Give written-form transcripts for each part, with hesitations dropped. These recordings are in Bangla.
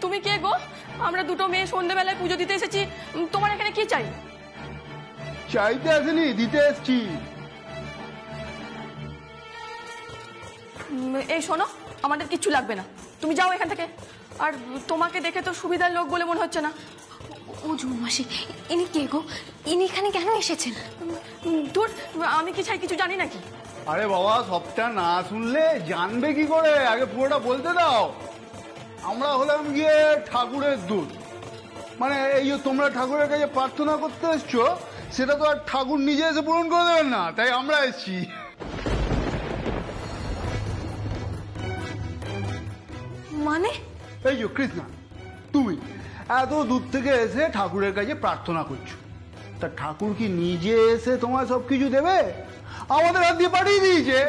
তুমি কে গো? আমরা দুটো মেয়ে সন্ধ্যেবেলায় পুজো দিতে এসেছি, তোমার এখানে কি চাই? চাইতে আসেনি, দিতে এসছি। এই শোনো, আমাদের কিচ্ছু লাগবে না, তুমি যাও এখান থেকে। আর তোমাকে দেখে তো সুবিধার লোক বলে মনে হচ্ছে না। ও ঝুমাসি, ইনি কে গো? ইনি এখানে কেন এসেছেন? ধুর, আমি কি চাই কিছু জানি নাকি? আরে বাবা, সবটা না শুনলে জানবে কি করে? আগে পুরোটা বলতে দাও। আমরা হলাম গিয়ে ঠাকুরের দূত, মানে এই যে তোমরা ঠাকুরের কাছে প্রার্থনা করতে এসছো, সেটা তো আর ঠাকুর নিজে এসে পূরণ করে দেবেন না, তাই আমরা এসছি। মানে? এই যে কৃষ্ণা, তুমি এত দূর থেকে এসে ঠাকুরের কাছে প্রার্থনা করছো, তা ঠাকুর কি নিজে এসে তোমার সবকিছু দেবে? আমাদের হাত দিয়ে পাঠিয়ে দিয়েছে।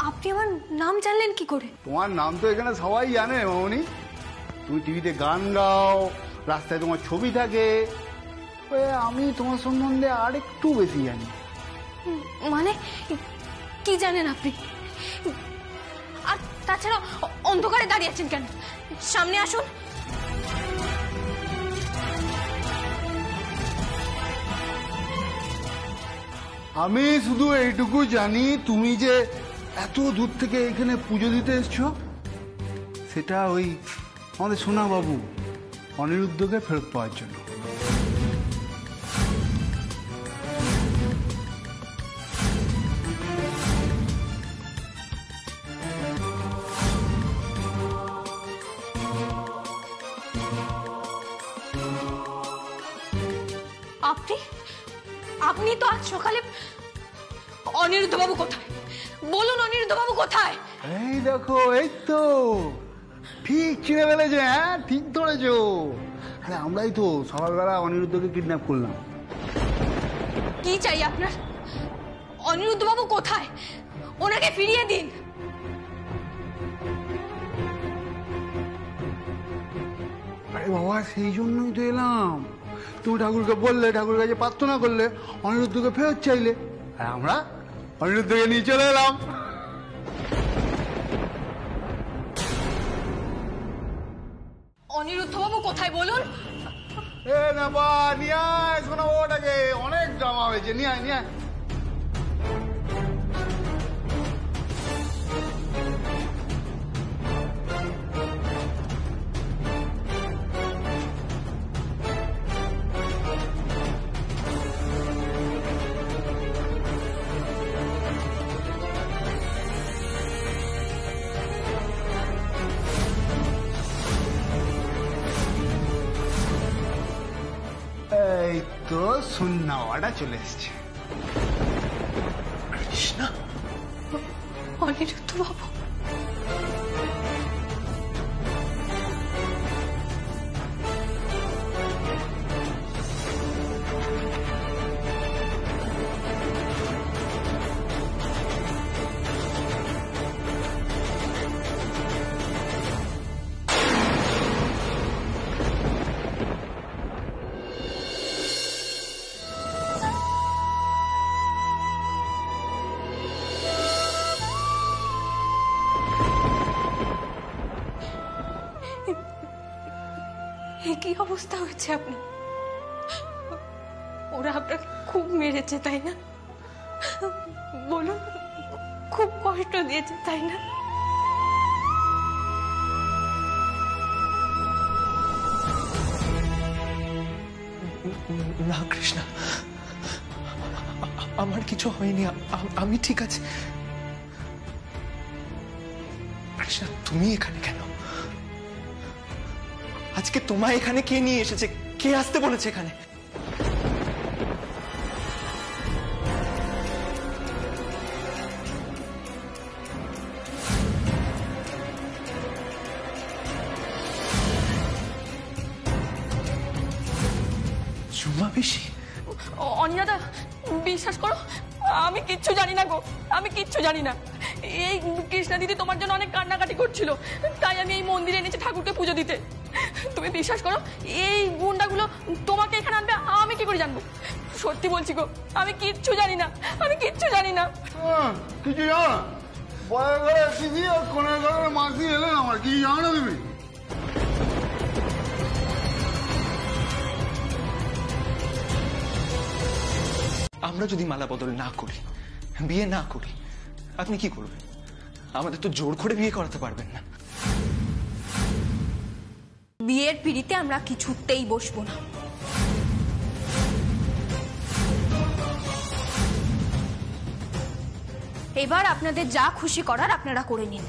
আপনি আমার নাম জানলেন কি করে? তোমার নাম তো এখানে সবাই জানে মামনি। তুমি টিভিতে গান গাও, রাস্তায় তোমার ছবি থাকে। আমি তোমার সম্বন্ধে আর একটু বেশি জানি। মানে কি জানেন আপনি? আর তাছাড়া অন্ধকারে দাঁড়িয়ে আছেন কেন? সামনে আসুন। আমি শুধু এইটুকু জানি, তুমি যে এত দূর থেকে এখানে পুজো দিতে এসছো, সেটা ওই আমাদের সোনা বাবু অনিরুদ্ধকে ফেরত পাওয়ার জন্য। আপনি তো আজ সকালে... অনিরুদ্ধ বাবু কোথায়? বলুন, অনিরুদ্ধ বাবু কোথায়? এই দেখো, এই তো ঠিক চিনে ফেলেছে। হ্যাঁ, ঠিক ধরেছো। আরে আমরাই তো সকালবেলা অনিরুদ্ধকে কিডন্যাপ করলাম। কি চাই আপনার? অনিরুদ্ধ বাবু কোথায়? ওনাকে ফিরিয়ে দিন। আরে বাবা, সেই জন্যই তো এলাম। তুমি ঠাকুরকে বললে, ঠাকুরের কাছে প্রার্থনা করলে, অনিরুদ্ধকে ফেরত চাইলে, আর আমরা অনিরুদ্ধকে নিয়ে চলে এলাম। অনিরুদ্ধ বাবু কোথায় বলুন? এ না বা, নিয়ে আয় শোনা ওটাকে, অনেক জামা হয়েছে, নিয়ে আয়, নিয়ে আয়। এই তো সুন্নাওয়াটা চলে এসছে। কৃষ্ণা, অনিরুদ্ধ বাবু। কি অবস্থা হয়েছে আপনার? ওরা আপনাকে খুব মেরেছে, তাই না? বলুন, খুব কষ্ট দিয়েছে, তাই না? না কৃষ্ণা, আমার কিছু হয়নি, আমি ঠিক আছে। কৃষ্ণা, তুমি এখানে কেন? আজকে তোমায় এখানে কে নিয়ে এসেছে? কে আসতে বলেছে এখানে? ঝুমা পিসি? অনিয়াদা, বিশ্বাস করো, আমি কিচ্ছু জানি না গো, আমি কিচ্ছু জানি না। এই কৃষ্ণা দিদি তোমার জন্য অনেক কান্নাকাটি করছিল, তাই আমি এই মন্দিরে এনেছি ঠাকুরকে পুজো দিতে। তুমি বিশ্বাস করো, এই গুন্ডাগুলো তোমাকে এখানে আনবে আমি কি করে জানবো? সত্যি বলছি গো, আমি কিচ্ছু জানি না, আমি কিচ্ছু জানি না। কিছু জানো না? বয়ের ঘরে দিদি আর কোনের ঘরের মাসি এলেন, আমার কিছু জানো না তুমি? আমরা যদি মালা বদল না করি, বিয়ে না করি, আপনি কি করবেন? আমাদের তো জোর করে বিয়ে করাতে পারবেন না। বিয়ের পিড়িতে আমরা কিছুতেই বসবো না। এবার আপনাদের যা খুশি করার আপনারা করে নিন।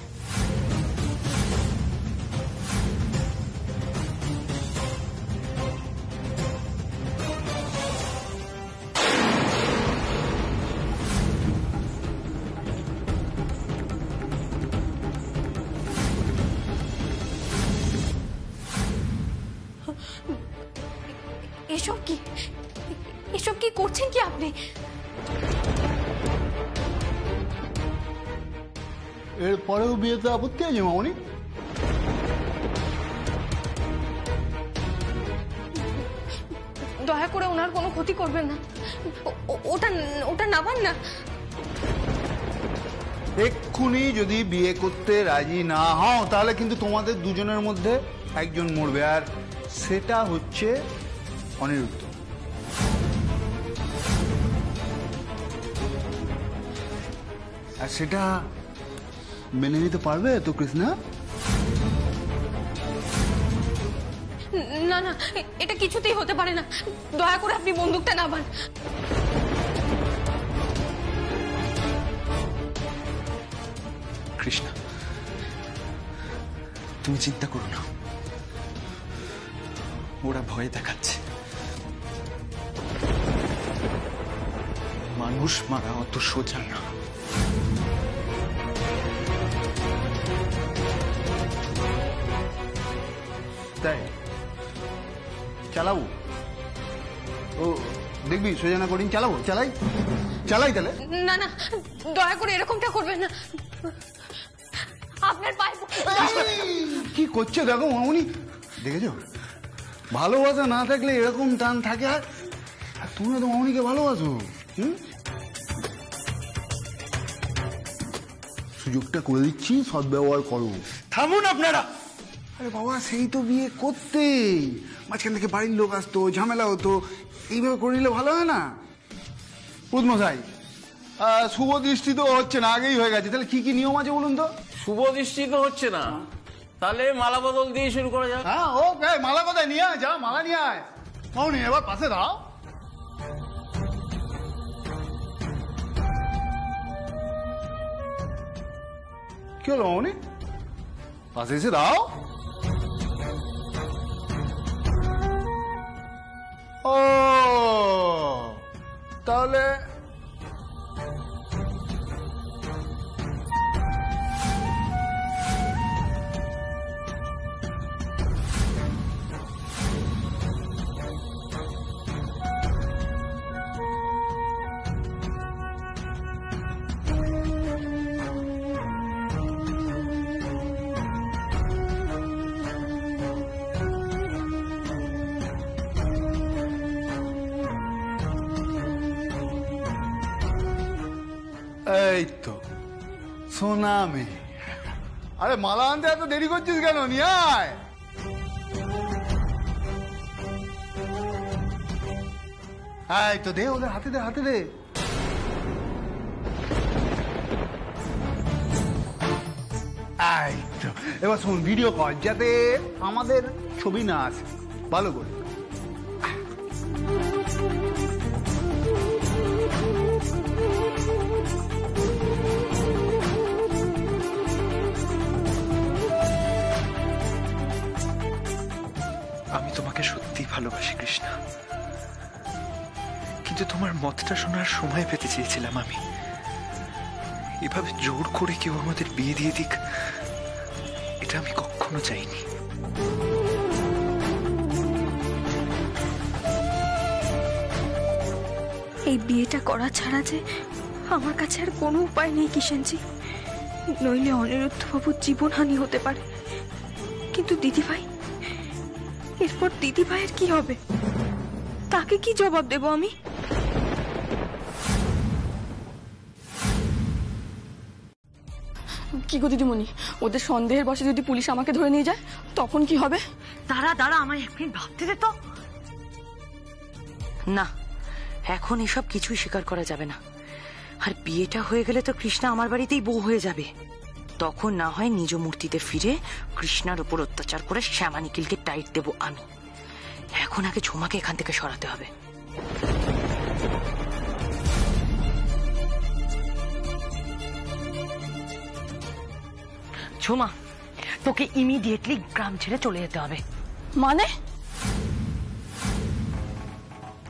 এসব কি করছেন কি আপনি? এরপরেও বিয়েতে আপত্তি আছে মামনি? দয়া করে ওনার কোনো ক্ষতি করবেন না, ওটা নামান না। এক্ষুনি যদি বিয়ে করতে রাজি না হও তাহলে কিন্তু তোমাদের দুজনের মধ্যে একজন মরবে, আর সেটা হচ্ছে অনিরুদ্ধ। আর সেটা মেনে নিতে পারবে তো কৃষ্ণা? না না, এটা কিছুতেই হতে পারে না। দয়া করে আপনি বন্দুকটা নামান। কৃষ্ণা, তুমি চিন্তা করো না, ওরা ভয় দেখাচ্ছে। মানুষ মারা অত সোজা না। তাই চালাবো? ও দেখবি সোজা না করিন, চালাবো? চালাই তাহলে। না না, দয়া করে এরকমটা করবেন না। আপনার পায়ে কি করছে দেখো মামনি, দেখেছো? ভালোবাসা না থাকলে এরকম টান থাকে। আর তুমি তো মামনিকে ভালোবাসো। সুযোগটা করে দিচ্ছি, সদ্ব্যবহার করো। থামুন আপনারা। আরে বাবা, সেই তো বিয়ে করতে মাঝখান থেকে বাড়ির লোক আসতো, ঝামেলা হতো, এইভাবে করে নিলে ভালো হয় না? পুতমশাই, শুভ দৃষ্টি তো হচ্ছে না, আগেই হয়ে গেছে। তাহলে কি কি নিয়ম আছে বলুন তো? শুভ দৃষ্টি তো হচ্ছে না, তাহলে মালা বদল দিয়ে শুরু করা যাক। হ্যাঁ, ও মালা কোথায়? নিয়ে আয়, যা মালা নিয়ে আয়। মামনি এবার পাশে দাও। কি হলো মামনি? পাশে এসে দাও। ও তাহলে এই তো সোনা মেয়ে। আরে মালা আনতে এত দেরি করছিস কেন? নিয়ে আয়। এই তো দে, ওদের হাতে দে, হাতে দে। এই তো এবার শোন, ভিডিও কর যাতে আমাদের ছবি না আসে, ভালো করে। আমি তোমাকে সত্যি ভালোবাসি কৃষ্ণা, কিন্তু তোমার মতটা শোনার সময় পেতে চেয়েছিলাম আমি। এভাবে জোর করে কেউ আমাদের বিয়ে দিয়ে দিক, এটা আমি কখনো চাইনি। এই বিয়েটা করা ছাড়া যে আমার কাছে আর কোনো উপায় নেই কিষাণজি, নইলে অনিরুদ্ধ বাবুর জীবনহানি হতে পারে। কিন্তু দিদিভাই, এরপর দিদি ভাইয়ের কি হবে? তাকে কি জবাব দেব আমি? কি গো দিদিমণি, ওদের সন্দেহের বশে যদি পুলিশ আমাকে ধরে নিয়ে যায় তখন কি হবে? দাঁড়া আমায় এক মিনিট ভাবতে দে তো। না, এখন এসব কিছুই স্বীকার করা যাবে না। আর বিয়েটা হয়ে গেলে তো কৃষ্ণা আমার বাড়িতেই বউ হয়ে যাবে। তখন না হয় নিজ মূর্তিতে ফিরে কৃষ্ণার উপর অত্যাচার করে শ্যামা নিখিলকে টাইট দেব আমি। এখন আগে ঝুমাকে এখান থেকে সরাতে হবে। ঝুমা, তোকে ইমিডিয়েটলি গ্রাম ছেড়ে চলে যেতে হবে। মানে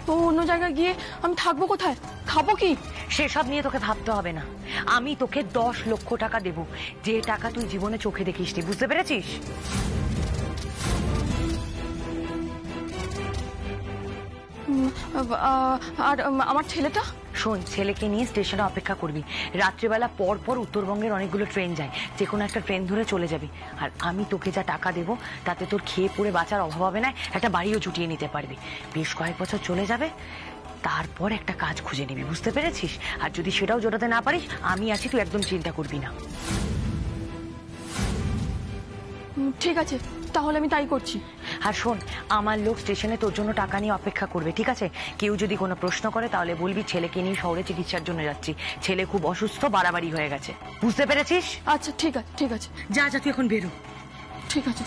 তো অন্য জায়গায় গিয়ে আমি থাকবো কোথায়, খাবো কি? সেসব নিয়ে তোকে ভাবতে হবে না। আমি তোকে 10 লক্ষ টাকা দেব, যে টাকা তুই জীবনে চোখে দেখিসনি, বুঝতে পেরেছিস? আর আমার ছেলেটা? শোন, ছেলেকে নিয়ে স্টেশনে অপেক্ষা করবি। রাত্রিবেলা পর পর উত্তরবঙ্গের অনেকগুলো ট্রেন যায়, যে কোনো একটা ট্রেন ধরে চলে যাবি। আর আমি তোকে যা টাকা দেবো তাতে তোর খেয়ে পড়ে বাঁচার অভাব হবে না, একটা বাড়িও জুটিয়ে নিতে পারবি। বেশ কয়েক বছর চলে যাবে, তারপর একটা কাজ খুঁজে নিবি, বুঝতে পেরেছিস? আর যদি সেটাও জোটাতে না পারিস, আমি আছি, তুই একদম চিন্তা করবি না। ঠিক আছে, তাহলে আমি তাই করছি। আর শোন, আমার লোক স্টেশনে তোর জন্য টাকা নিয়ে অপেক্ষা করবে, ঠিক আছে? কেউ যদি কোনো প্রশ্ন করে তাহলে বলবি ছেলেকে নিয়ে শহরে চিকিৎসার জন্য যাচ্ছি, ছেলে খুব অসুস্থ, বাড়াবাড়ি হয়ে গেছে, বুঝতে পেরেছিস? আচ্ছা ঠিক আছে, ঠিক আছে। যা তুই এখন বেরো। ঠিক আছে।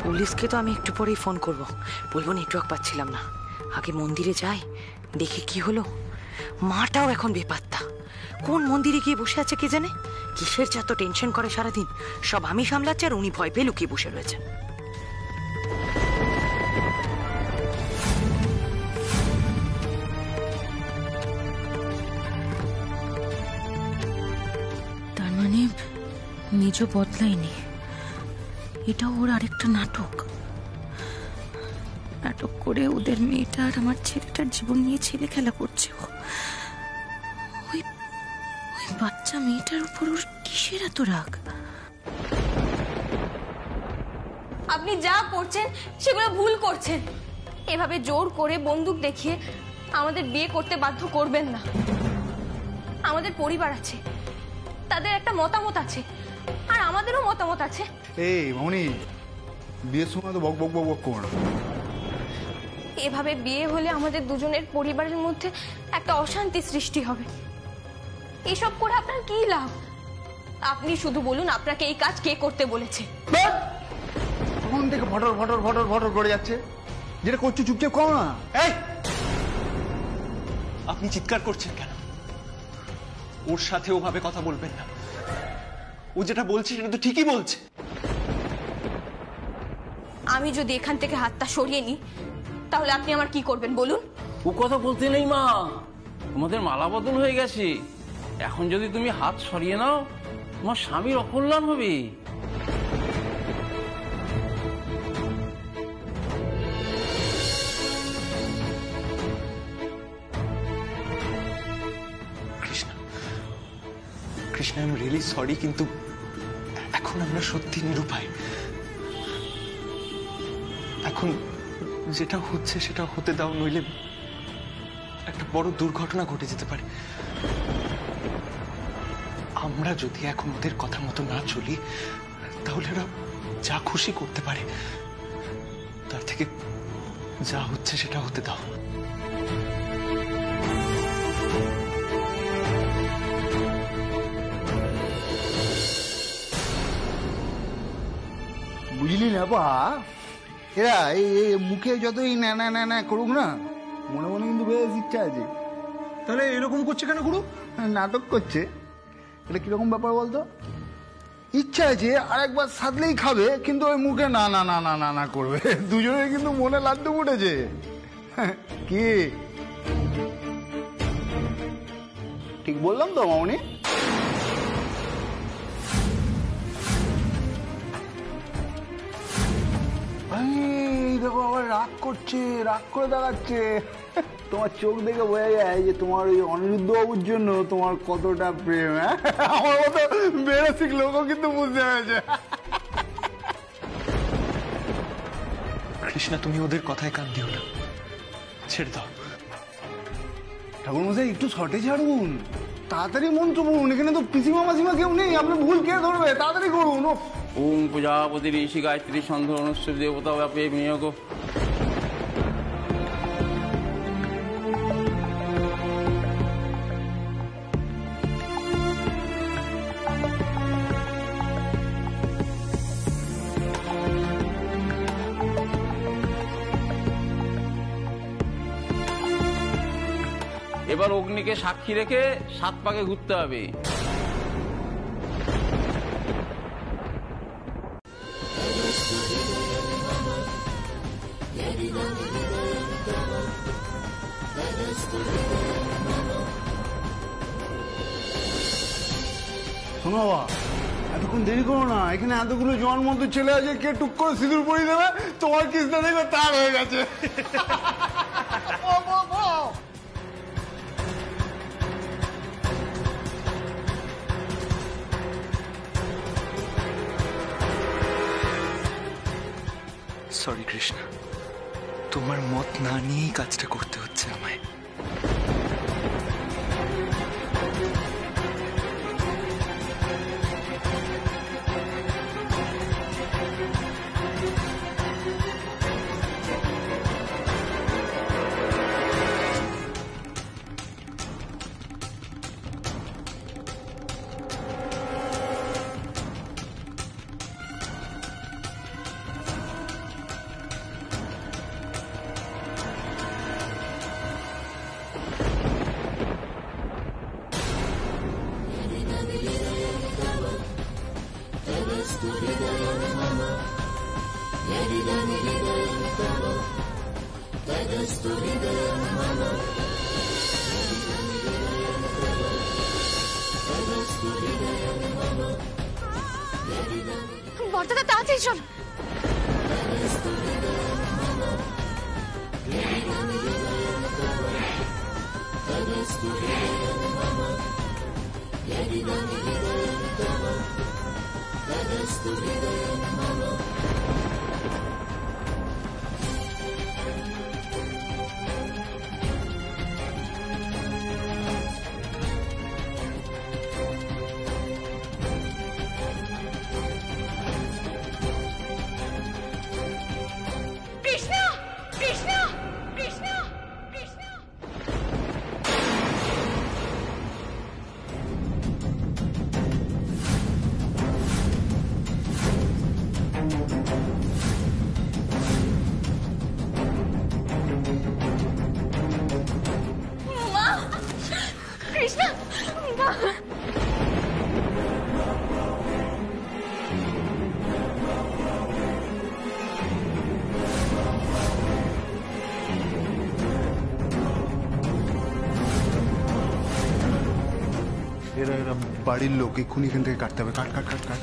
পুলিশকে তো আমি একটু পরেই ফোন করব, বলবো নেটওয়ার্ক পাচ্ছিলাম না। আগে মন্দিরে যাই, দেখি কি হলো। মাটাও এখন বেপাত্তা, কোন মন্দিরে গিয়ে বসে আছে কে জানে। কিসের যা তো টেনশন করে সারাদিন, সব আমি সামলাচ্ছি আর উনি ভয় পেয়ে লুকিয়ে বসে রয়েছে। তার মানে মেজ বদলায়নি, এটা ওর আরেকটা নাটক। নাটক করে ওদের মেয়েটা আর আমার ছেলেটার জীবন নিয়ে ছেলে খেলা করছে। ওই বাচ্চা মেয়েটার উপর ওর কিসের এত রাগ? আপনি যা করছেন সেগুলো ভুল করছেন। এভাবে জোর করে বন্দুক দেখিয়ে আমাদের বিয়ে করতে বাধ্য করবেন না। আমাদের পরিবার আছে, তাদের একটা মতামত আছে, আর আমাদেরও মতামত আছে। এই মামনি, বিয়ের সময় তো বক বক বক বক করো না। এভাবে বিয়ে হলে আমাদের দুজনের পরিবারের মধ্যে একটা অশান্তি সৃষ্টি হবে। এসব করে আপনার কি লাভ? আপনি শুধু বলুন আপনাকে এই কাজ কে করতে বলেছে। তখন থেকে ফটর ফটর ফটর ফটর করে যাচ্ছে, যেটা করছো চুপচাপ করো না। এই, আপনি চিৎকার করছেন কেন? ওর সাথে ওভাবে কথা বলবেন না। ও যেটা বলছে সেটা তো ঠিকই বলছে। আমি যদি এখান থেকে হাতটা সরিয়ে নিই তাহলে আপনি আমার কি করবেন বলুন? ও কথা বলতে নেই মা, তোমাদের মালা বদল হয়ে গেছে। এখন যদি তুমি হাত সরিয়ে নাও তোমার স্বামীর অকল্যাণ হবে। Krishna, I am really sorry, কিন্তু এখন আমরা সত্যি নিরুপায়। এখন যেটা হচ্ছে সেটা হতে দাও, নইলে একটা বড় দুর্ঘটনা ঘটে যেতে পারে। আমরা যদি এখন ওদের কথা মতো না চলি তাহলে ওরা যা খুশি করতে পারে। তার থেকে যা হচ্ছে সেটা হতে দাও। বুঝলি না বা, এরা এই মুখে যতই না না না না করুক না, মনে মনে কিন্তু বেশ ইচ্ছা আছে। তাহলে এরকম করছে কেন গুরু? নাটক করছে। এটা কিরকম ব্যাপার বলতো? ইচ্ছা আছে আর একবার সাধলেই খাবে, কিন্তু ওই মুখে না না না না না না করবে। দুজনের কিন্তু মনে লাড্ডু ফুটেছে। কি ঠিক বললাম তো মামনি? দেখো আবার রাগ করছে, রাগ করে দাঁড়াচ্ছে। তোমার চোখ দেখে বোঝা যায় যে তোমার ওই অনিরুদ্ধ বাবুর জন্য তোমার কতটা প্রেম। আমার মতো বেরোসিক লোকও কিন্তু বুঝতে পেরেছে। কৃষ্ণা, তুমি ওদের কথায় কান দিও না, ছেড়ে দাও। ঠাকুর মশাই একটু শর্টে ছাড়ুন, তাড়াতাড়ি মন্ত্র পড়ুন, এখানে তো পিসিমা মাসিমা কেউ নেই, আপনি ভুল কে ধরবে, তাড়াতাড়ি করুন। ওম প্রজাপতি ঋষি গায়ত্রী সন্ধ্যা অনুষ্ঠিত দেবতা ব্যাপে বিনিয়োগ। এবার অগ্নিকে সাক্ষী রেখে 7 পাকে ঘুরতে হবে। শোনো বাবা, এতক্ষণ দেরি করো না, এখানে এতগুলো জোয়ান মতো ছেলে আছে, কে টুক করে সিঁদুর পরিয়ে দেবে, তোমার কৃষ্ণা দেখো তার হয়ে গেছে। সরি কৃষ্ণা, তোমার মত না নিয়েই কাজটা করতে হচ্ছে আমায়। বর্তাটা তাড়াতাড়ি চল। কৃষ্ণা, কৃষ্ণা, কৃষ্ণা, কৃষ্ণা। মা, কৃষ্ণা, মা। এরা এরা বাড়ির লোক, এক্ষুনি এখান থেকে কাটতে হবে, কাট কাট কাট কাট।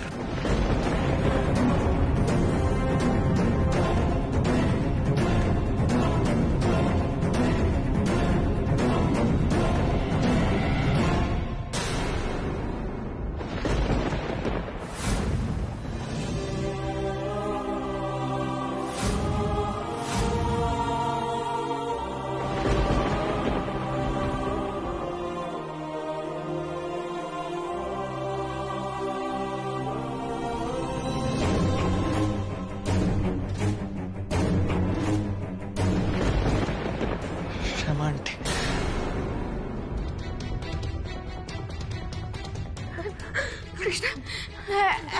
কৃষ্ণা,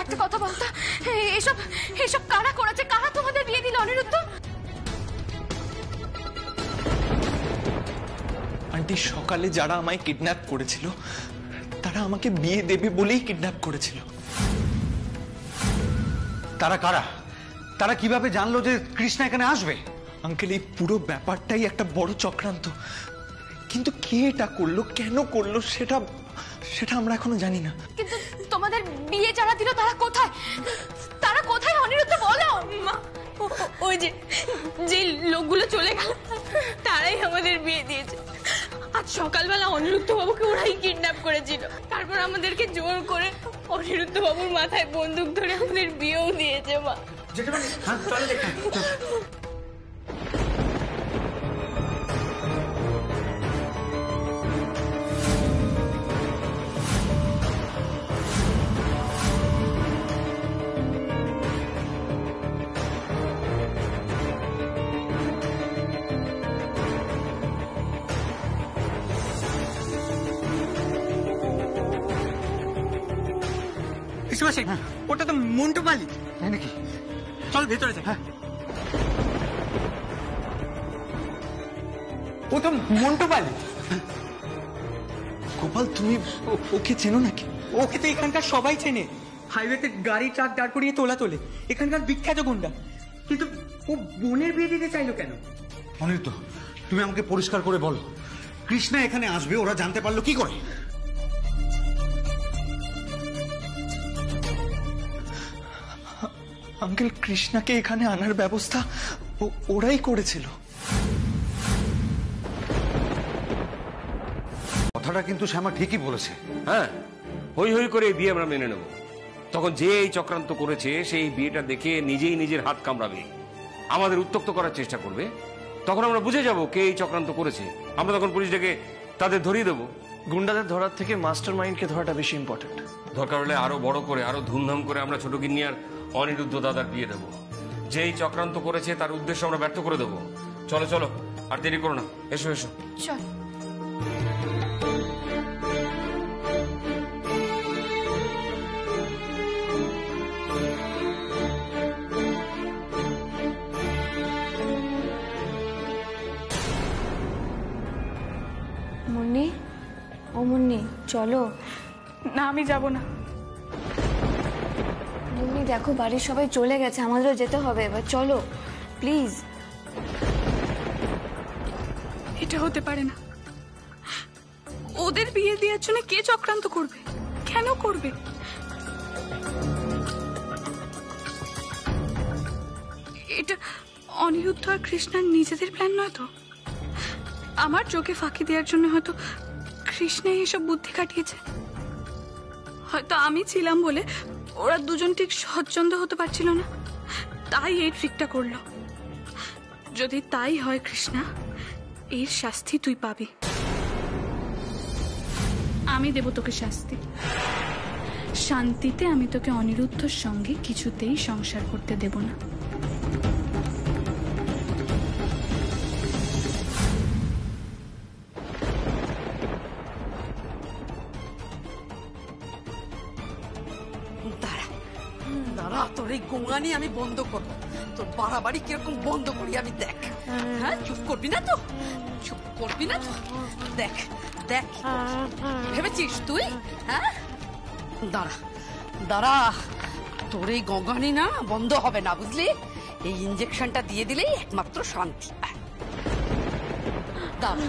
একটা কথা বলতো, এসব এসব কারা করেছে, কারা তোমাদের বিয়ে দিল অনিরুদ্ধ? আন্টি, সকালে যারা আমায় কিডন্যাপ করেছিল তারা আমাকে বিয়ে দেবে বলেই কিডন্যাপ করেছিল। তারা কারা? তারা কিভাবে জানলো যে কৃষ্ণা এখানে আসবে? আঙ্কেল, এই পুরো ব্যাপারটাই একটা বড় চক্রান্ত, কিন্তু কে এটা করলো, কেন করলো সেটা সেটা আমরা এখনো জানি না। কিন্তু তোমাদের বিয়ে যারা দিল তারা কোথায়, তারা কোথায় অনিরুদ্ধ বলো? মা, ওই যে যে লোকগুলো চলে গেল তারাই আমাদের বিয়ে দিয়েছে। আজ সকালবেলা অনিরুদ্ধ বাবুকে ওরাই কিডন্যাপ করেছিল, তারপর আমাদেরকে জোর করে অনিরুদ্ধ বাবুর মাথায় বন্দুক ধরে আমাদের বিয়েও দিয়েছে। মা, পিসেমশাই, ওটা তো মন্টু মালিক। তাই নাকি? চল ভেতরে যাই। ও তো মন্টু মালিক। গোপাল, তুমি ওকে চেনো নাকি? ওকে তো এখানকার সবাই চেনে, হাইওয়েতে গাড়ি ট্রাক দাঁড় করিয়ে তোলা তোলে, এখানকার বিখ্যাত গুন্ডা। কিন্তু ও বোনের বিয়ে দিতে চাইলো কেন? অনিরুদ্ধ, তুমি আমাকে পরিষ্কার করে বলো, কৃষ্ণা এখানে আসবে ওরা জানতে পারলো কি করে? আঙ্কেল, কৃষ্ণাকে এখানে আনার ব্যবস্থা ওরাই করেছিল। কথাটা কিন্তু শ্যামা ঠিকই বলেছে। হ্যাঁ, হই হই করে এই বিয়ে আমরা মেনে নেব। তখন যে এই চক্রান্ত করেছে সেই বিয়েটা দেখে নিজেই নিজের হাত কামড়াবে, আমাদের উত্ত্যক্ত করার চেষ্টা করবে। তখন আমরা বুঝে যাব কে এই চক্রান্ত করেছে। আমরা তখন পুলিশ ডেকে তাদের ধরিয়ে দেবো। গুন্ডাদের ধরার থেকে মাস্টার মাইন্ডকে ধরাটা বেশি ইম্পর্টেন্ট। দরকার হলে আরো বড় করে, আরো ধুমধাম করে আমরা ছোট গিন্নি আর অনিরুদ্ধ দাদার বিয়ে দেবো। যেই চক্রান্ত করেছে তার উদ্দেশ্য আমরা ব্যর্থ করে দেবো। চলো চলো, আর দেরি করো না, এসো এসো। চল। মুন্নি, ও মুন্নি, চলো। না, আমি যাব না। মুন্নি দেখো, বাড়ির সবাই চলে গেছে, আমাদেরও যেতে হবে এবার, চলো প্লিজ। এটা হতে পারে না। ওদের বিয়ে দেওয়ার জন্য কে চক্রান্ত করবে? কেন করবে? এটা অনিরুদ্ধ আর কৃষ্ণার নিজেদের প্ল্যান নয় তো? আমার চোখে ফাঁকি দেওয়ার জন্য হয়তো কৃষ্ণাই এসব বুদ্ধি কাটিয়েছে। হয়তো আমি ছিলাম বলে ওরা দুজন ঠিক স্বচ্ছন্দ হতে পারছিল না, তাই এই ট্রিকটা করলো। যদি তাই হয় কৃষ্ণা, এর শাস্তি তুই পাবি। আমি দেব তোকে শাস্তি। শান্তিতে আমি তোকে অনিরুদ্ধর সঙ্গে কিছুতেই সংসার করতে দেব না। দাঁড়া, তোর এই গোঙানি আমি বন্ধ করবো। তোর বাড়াবাড়ি কিরকম বন্ধ করি আমি দেখ। হ্যাঁ, চুপ করবি না তো? চুপ করবি না তো? দেখ দেখ, ভেবেছিস তুই? হ্যাঁ, দাঁড়া দাঁড়া, তোর এই গোঙানি না বন্ধ হবে না, বুঝলি? এই ইঞ্জেকশনটা দিয়ে দিলেই একমাত্র শান্তি। দাঁড়া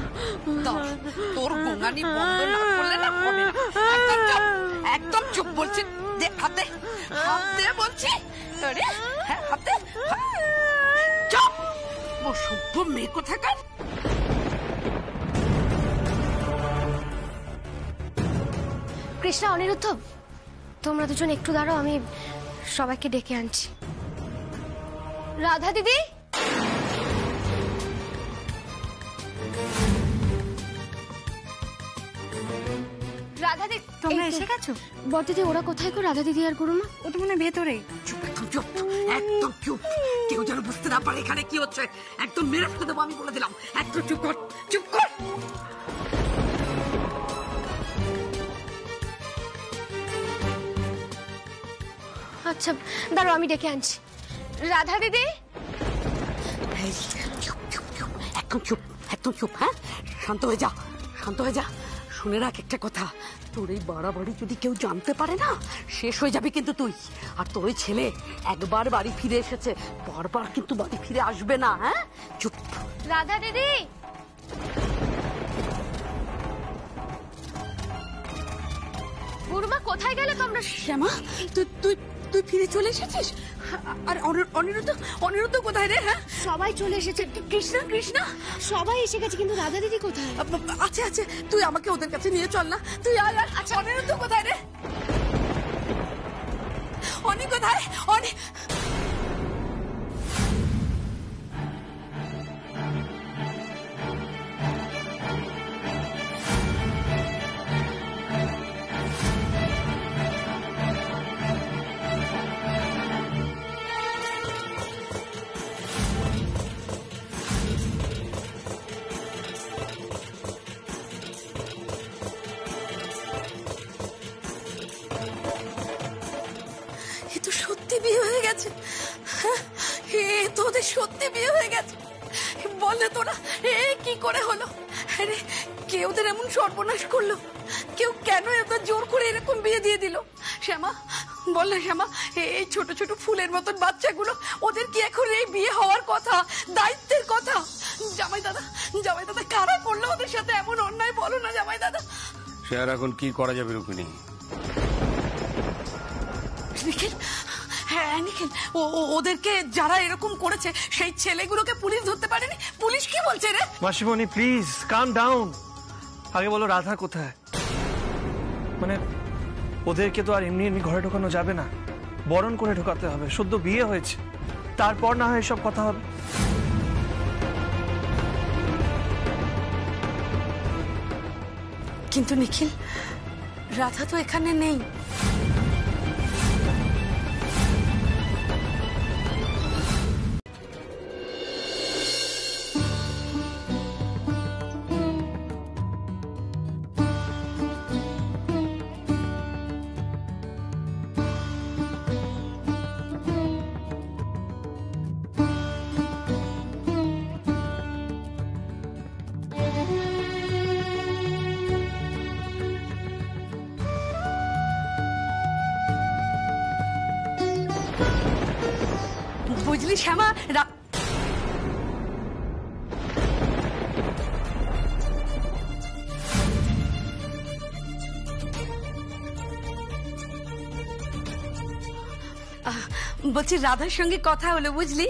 দাঁড়া, তোর গোঙানি বন্ধ না করলে না হবে না। একদম চুপ, একদম চুপ বলছি। দে হাতে, হাত দে বলছি। আরে হ্যাঁ, হাতে। চুপ, অসভ্য মেয়ে কোথাকার। কৃষ্ণা, অনিরুদ্ধ, তোমরা দুজন একটু দাঁড়াও, আমি সবাইকে ডেকে আনছি। রাধা দিদি, রাধা দিদি, তোমরা এসে গেছো? বড়দিদি, ওরা কোথায় গো, রাধা দিদি আর গুরুমা? ও তো মনে ভেতরেই। চুপ, একদম চুপ, একদম চুপ। কেউ যেন বুঝতে না পারে এখানে কি হচ্ছে। একদম মেরে ফেলে দেবো আমি বলে দিলাম। একদম চুপ কর, চুপ কর। আচ্ছা দাঁড়াও, আমি ডেকে আনছি। রাধা দিদি, চুপ চুপ চুপ, একদম চুপ, একদম চুপ। হ্যাঁ, শান্ত হয়ে যা, শান্ত হয়ে যা। শুনে রাখ একটা কথা, তোর এই বাড়াবাড়ি যদি কেউ জানতে পারে না, শেষ হয়ে যাবি কিন্তু তুই। আর তোর ওই ছেলে একবার বাড়ি ফিরে এসেছে, বারবার কিন্তু বাড়ি ফিরে আসবে না। হ্যাঁ, চুপ। রাধা দিদি, গুরুমা কোথায় গেলে তোমরা? শ্যামা, তুই তুই তুই ফিরে চলে এসেছিস? আর অনিরুদ্ধ, অনিরুদ্ধ কোথায় রে? হ্যাঁ, সবাই চলে এসেছে। কৃষ্ণা, কৃষ্ণা সবাই এসে গেছে, কিন্তু রাধা দিদি কোথায়? আছে আছে, তুই আমাকে ওদের কাছে নিয়ে চল না। তুই আয়। আচ্ছা, অনিরুদ্ধ কোথায় রে? অনি কোথায়? অনি তোদের সত্যি বিয়ে হয়ে গেছে? বললে তোরা কি করে হলো? আরে কে ওদের এমন সর্বনাশ করলো? কেউ কেন এত জোর করে এরকম বিয়ে দিয়ে দিল? শ্যামা বল না শ্যামা, এই ছোট ছোট ফুলের মতন বাচ্চাগুলো, ওদের কি এখন এই বিয়ে হওয়ার কথা, দায়িত্বের কথা? জামাই দাদা কারা করলো ওদের সাথে এমন অন্যায়? বলো না জামাই দাদা। সে আর এখন কি করা যাবে রুক্মিণী? নিখিল, হ্যাঁ নিখিল, ওদেরকে যারা এরকম করেছে সেই ছেলেগুলোকে পুলিশ ধরতে পারেনি। পুলিশ কি বলছে রে? মাসিমণি প্লিজ কাম ডাউন। আগে বলো রাধা কোথায়? মানে ওদেরকে তো আর এমনি এমনি ঘরে ঢোকানো যাবে না, বরণ করে ঢোকাতে হবে। সদ্য বিয়ে হয়েছে, তারপর না হয় এসব কথা হবে। কিন্তু নিখিল, রাধা তো এখানে নেই। বুঝলি শ্যামা, বলছি রাধার সঙ্গে কথা হলো বুঝলি।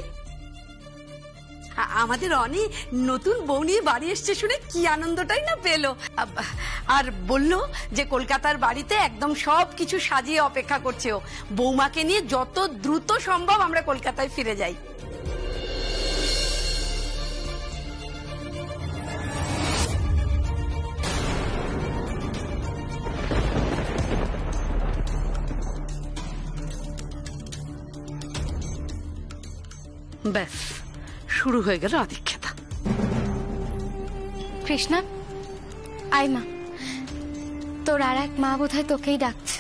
আমাদের অনেক নতুন বউ নিয়ে বাড়ি এসছে শুনে কি আনন্দটাই না পেলো। আর বললো যে কলকাতার বাড়িতে একদম সবকিছু সাজিয়ে অপেক্ষা করছে ও। বৌমাকে নিয়ে যত দ্রুত সম্ভব আমরা কলকাতায় ফিরে যাই। ব্যাস শুরু হয়ে গেল আদিক্ষেতা। কৃষ্ণা, আয় মা, তোর আর এক মা বোধহয় তোকেই ডাকছে।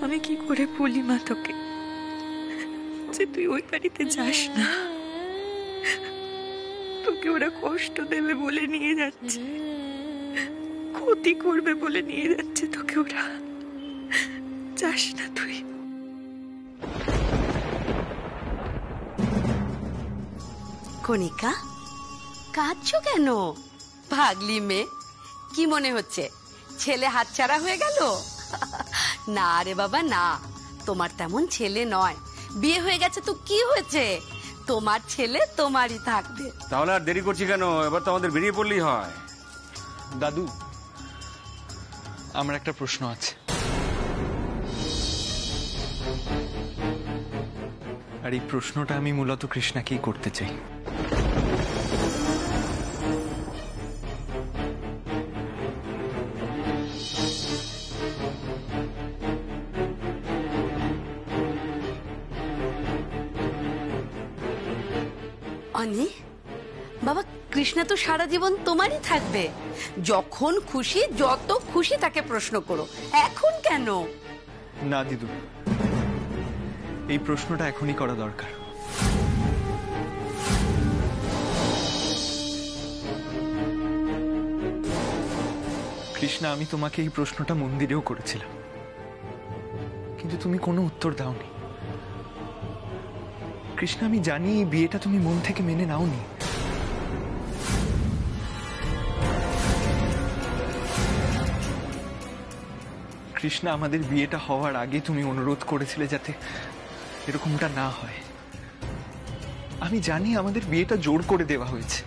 আমি কি করে বলি মা তোকে যে তুই ওই বাড়িতে যাস না? তোকে ওরা কষ্ট দেবে বলে নিয়ে যাচ্ছে, ক্ষতি করবে বলে নিয়ে যাচ্ছে তোকে ওরা। যাস না তুই। কণিকা, কাঁদছো কেন? ভাগলি মেয়ে, কি মনে হচ্ছে ছেলে হাতছাড়া হয়ে গেল? না রে বাবা না, তোমার তেমন ছেলে নয়। বিয়ে হয়ে গেছে তো কি হয়েছে, তোমার ছেলে তোমারই থাকবে। তাহলে আর দেরি করছি কেন? এবার তো আমাদের বেরিয়ে পড়লেই হয়। দাদু, আমার একটা প্রশ্ন আছে। আর এই প্রশ্নটা আমি মূলত কৃষ্ণাকেই করতে চাই। অনি বাবা, কৃষ্ণা তো সারা জীবন তোমারই থাকবে। যখন খুশি যত খুশি তাকে প্রশ্ন করো, এখন কেন? না দিদু, এই প্রশ্নটা এখনই করা দরকার। কৃষ্ণা, আমি তোমাকে এই প্রশ্নটা মন্দিরেও করেছিলাম, কিন্তু তুমি কোনো উত্তর দাওনি। কৃষ্ণা, আমি জানি এই বিয়েটা তুমি মন থেকে মেনে নাওনি, কৃষ্ণা, আমাদের বিয়েটা হওয়ার আগে তুমি অনুরোধ করেছিলে যাতে এরকমটা না হয়। আমি জানি আমাদের বিয়েটা জোর করে দেওয়া হয়েছে।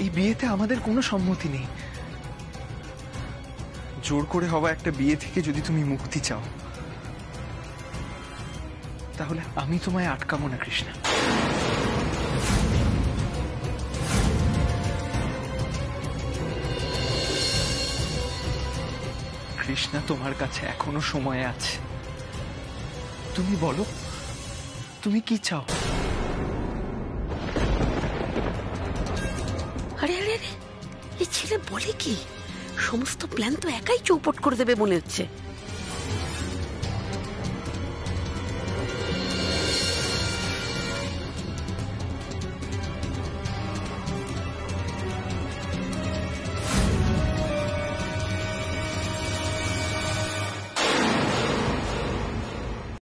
এই বিয়েতে আমাদের কোনো সম্মতি নেই। জোর করে হওয়া একটা বিয়ে থেকে যদি তুমি মুক্তি চাও, তাহলে আমি তোমায় আটকাবো না কৃষ্ণা। কৃষ্ণা, তোমার কাছে এখনো সময় আছে। তুমি বলো, তুমি কি চাও? আরে আরে আরে, এই ছেলে বলে কি? সমস্ত প্ল্যান তো একাই চৌপট করে দেবে মনে হচ্ছে।